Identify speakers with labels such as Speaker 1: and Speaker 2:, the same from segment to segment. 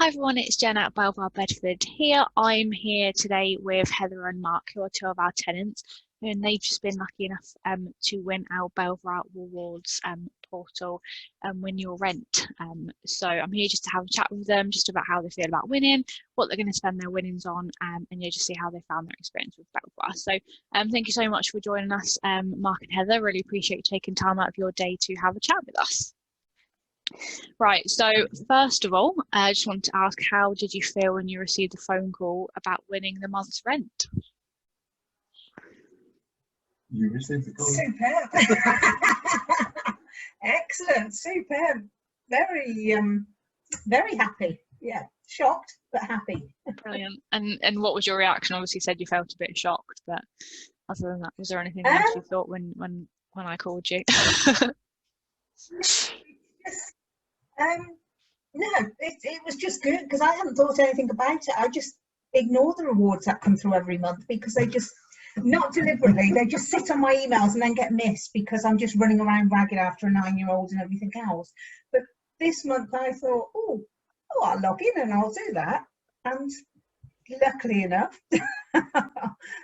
Speaker 1: Hi everyone, it's Jen at Belvoir Bedford here. I'm here today with Heather and Mark, who are two of our tenants, and they've just been lucky enough to win our Belvoir Rewards portal and win your rent. So I'm here just to have a chat with them, just about how they feel about winning, what they're going to spend their winnings on, and yeah, just see how they found their experience with Belvoir. So thank you so much for joining us, Mark and Heather. Really appreciate you taking time out of your day to have a chat with us. Right, so first of all, I just want to ask, how did you feel when you received the phone call about winning the month's rent?
Speaker 2: You received the call?
Speaker 3: Superb. Excellent, superb. Very happy. Yeah, shocked but happy.
Speaker 1: Brilliant. And what was your reaction? Obviously, you said you felt a bit shocked, but other than that, was there anything else you thought when I called you?
Speaker 3: No, it was just good because I hadn't thought anything about it. I just ignore the rewards that come through every month because they just, not deliberately, they just sit on my emails and then get missed because I'm just running around ragged after a 9-year-old and everything else. But this month I thought, oh, I'll log in and I'll do that. And luckily enough,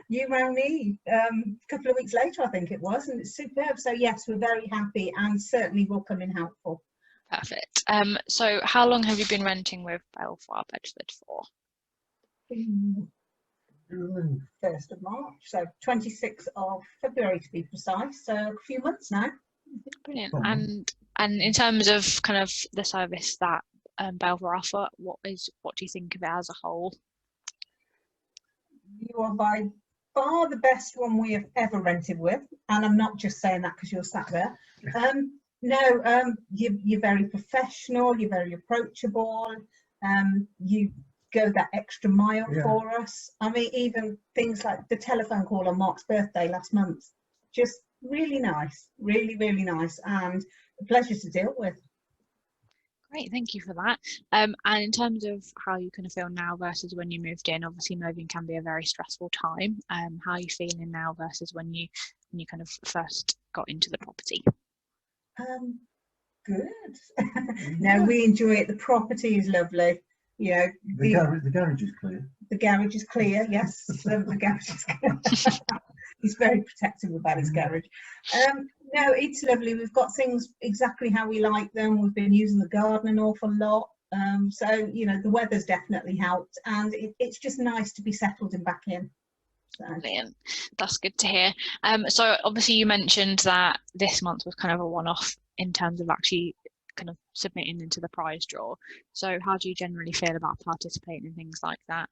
Speaker 3: you rang me a couple of weeks later, I think it was, and it's superb. So yes, we're very happy and certainly will come in helpful.
Speaker 1: Perfect. So how long have you been renting with Belvoir Bedford for?
Speaker 3: 1st of March, so 26th of February to be precise, so a few months now.
Speaker 1: Brilliant. And in terms of kind of the service that Belvoir offer, what do you think of it as a whole?
Speaker 3: You are by far the best one we have ever rented with, and I'm not just saying that because you're sat there. No, you're very professional, you're very approachable, you go that extra mile for us. I mean, even things like the telephone call on Mark's birthday last month, just really nice, really, really nice, and a pleasure to deal with.
Speaker 1: Great, thank you for that. And in terms of how you kind of feel now versus when you moved in, obviously moving can be a very stressful time. How are you feeling now versus when you kind of first got into the property?
Speaker 3: Good. No, we enjoy it. The property is lovely. You know,
Speaker 2: the garage is clear.
Speaker 3: The garage is clear. Yes, the garage is clear. He's very protective about his garage. No, it's lovely. We've got things exactly how we like them. We've been using the garden an awful lot. So you know, the weather's definitely helped, and it's just nice to be settled and back in.
Speaker 1: Brilliant. That's good to hear. So obviously you mentioned that this month was kind of a one-off in terms of actually kind of submitting into the prize draw. So how do you generally feel about participating in things like that?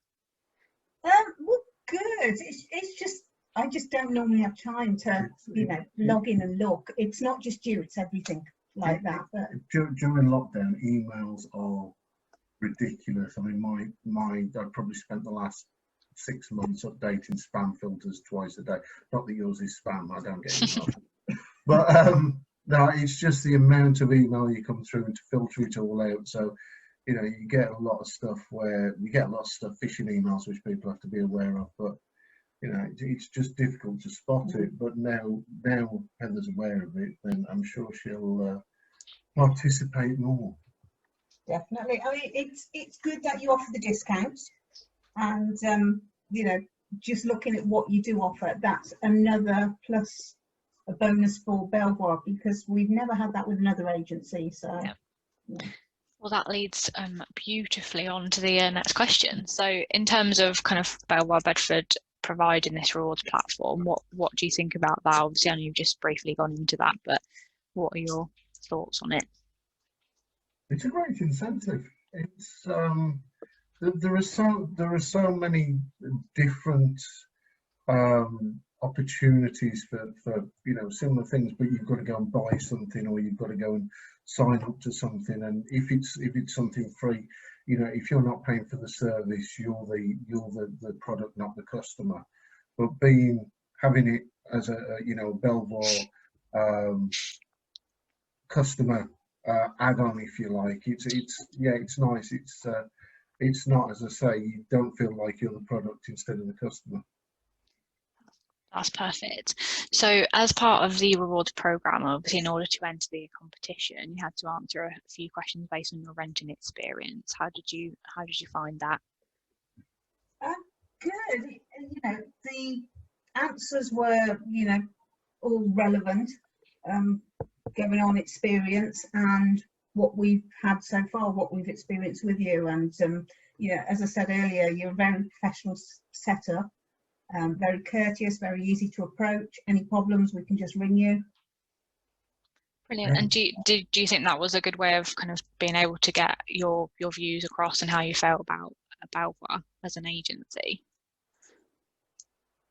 Speaker 3: Well, good. It's just, I just don't normally have time to, you know, log in and look. It's not just you, it's everything like that. But
Speaker 2: during lockdown, emails are ridiculous. I mean, I probably spent the last 6 months updating spam filters twice a day. Not that yours is spam, I don't get emails. But no, it's just the amount of email you come through and to filter it all out. So, you know, you get a lot of stuff phishing emails, which people have to be aware of. But, you know, it's just difficult to spot it. But now Heather's aware of it, then I'm sure she'll participate more.
Speaker 3: Definitely. I mean, it's good that you offer the discounts, and you know, just looking at what you do offer, that's another plus, a bonus for Belvoir, because we've never had that with another agency. So yeah.
Speaker 1: Well, that leads beautifully on to the next question. So in terms of kind of Belvoir Bedford providing this rewards platform, what do you think about that? Obviously, I know you've just briefly gone into that, but what are your thoughts on it?
Speaker 2: It's a great incentive. It's there are so many different opportunities for you know, similar things, but you've got to go and buy something, or you've got to go and sign up to something. And if it's something free, you know, if you're not paying for the service, you're the product, not the customer. But having it as a you know, Belvoir customer add-on, if you like, it's nice. It's not, as I say, you don't feel like you're the product instead of the customer.
Speaker 1: That's perfect. So as part of the rewards program, obviously in order to enter the competition, you had to answer a few questions based on your renting experience. How did you find that?
Speaker 3: Good. You know, the answers were, you know, all relevant, going on experience and what we've had so far, what we've experienced with you. And yeah, as I said earlier, you're a very professional setter. Very courteous, very easy to approach. Any problems, we can just ring you.
Speaker 1: Brilliant. And do you think that was a good way of kind of being able to get your views across and how you felt about Belvoir as an agency?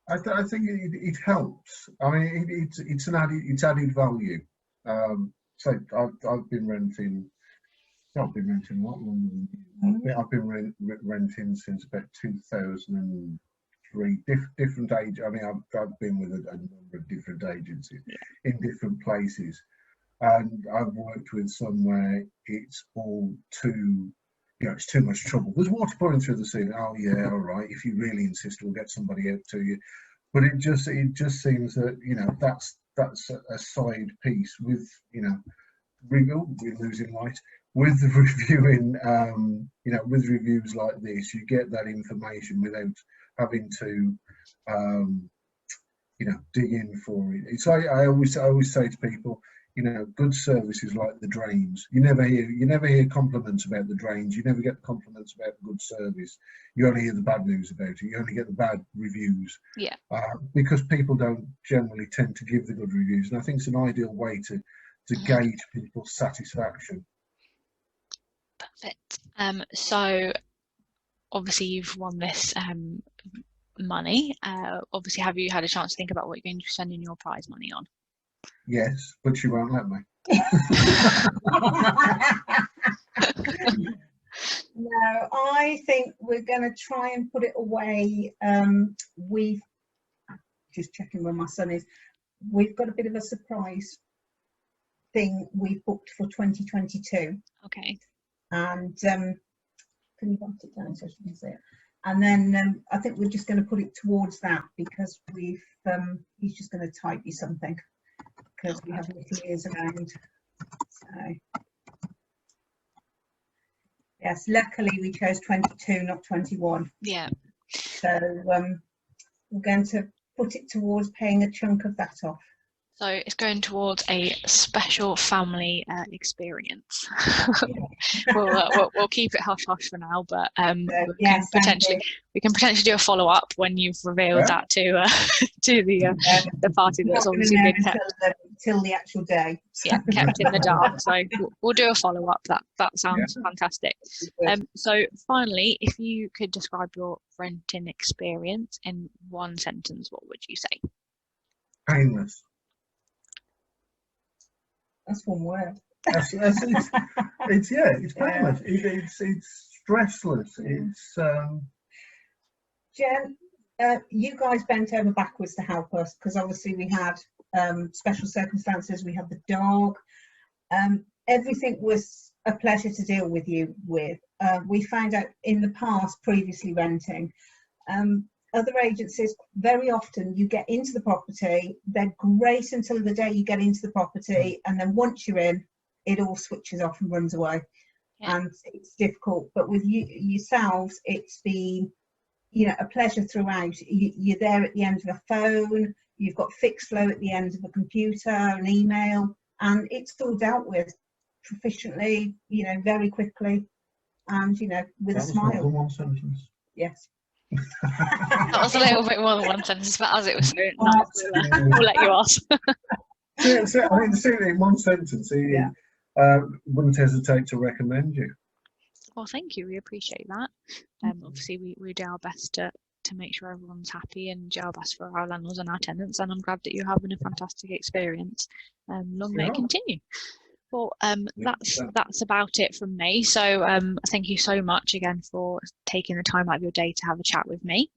Speaker 2: I think it helps. I mean, it's added value. So I've been renting. I've been renting a lot longer than you. I've been renting since about 2003. Different age. I mean, I've been with a number of different agencies in different places, and I've worked with some where it's all too, you know, it's too much trouble. There's water pouring through the ceiling. Oh yeah, all right. If you really insist, we'll get somebody out to you. But it just seems that, you know, that's a side piece with, you know, we're losing light with the reviewing. You know, with reviews like this, you get that information without having to, you know, dig in for it. It's I always say to people, you know, good service is like the drains. You never hear compliments about the drains. You never get compliments about good service. You only hear the bad news about it. You only get the bad reviews.
Speaker 1: Yeah.
Speaker 2: Because people don't generally tend to give the good reviews, and I think it's an ideal way to gauge people's satisfaction.
Speaker 1: Perfect. So obviously you've won this money. Obviously, have you had a chance to think about what you're going to be spending your prize money on?
Speaker 2: Yes, but she won't let me.
Speaker 3: No, I think we're going to try and put it away. We've just checking where my son is. We've got a bit of a surprise thing we've booked for 2022.
Speaker 1: Okay.
Speaker 3: And can you write it down so she can see it? And then I think we're just going to put it towards that, because we've he's just going to type you something, because we have little ears around. So yes, luckily we chose 22, not 21.
Speaker 1: Yeah.
Speaker 3: So we're going to put it towards paying a chunk of that off.
Speaker 1: So it's going towards a special family experience. we'll keep it hush hush for now, but we can potentially do a follow up when you've revealed that to the party that's obviously been kept
Speaker 3: till the actual day.
Speaker 1: Yeah, kept in the dark. So we'll do a follow up. That sounds fantastic. So finally, if you could describe your renting experience in one sentence, what would you say?
Speaker 2: Painless.
Speaker 3: That's one word.
Speaker 2: It's painless. It's stressless. It's
Speaker 3: Jen, you guys bent over backwards to help us, because obviously we had special circumstances. We had the dog. Everything was a pleasure to deal with you with. We found out in the past, previously renting, other agencies, very often you get into the property, they're great until the day you get into the property, and then once you're in, it all switches off and runs away. Yeah. And it's difficult. But with yourselves, it's been, you know, a pleasure throughout. You're there at the end of a phone, you've got fixed flow at the end of a computer, an email, and it's all dealt with proficiently, you know, very quickly, and, you know, with a smile.
Speaker 2: One sentence.
Speaker 3: Yes.
Speaker 1: That was a little bit more than one sentence, but as it was so nice, we'll let you ask.
Speaker 2: So, I mean, in one sentence, wouldn't hesitate to recommend you.
Speaker 1: Well, thank you. We appreciate that. Obviously, we do our best to make sure everyone's happy and do our best for our landlords and our tenants. And I'm glad that you're having a fantastic experience. Long may it continue. Well, that's about it from me. So thank you so much again for taking the time out of your day to have a chat with me.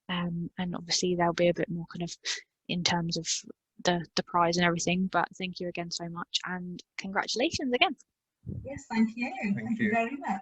Speaker 1: And obviously there'll be a bit more kind of in terms of the prize and everything, but thank you again so much, and congratulations again.
Speaker 3: Yes, thank you. Thank you very much.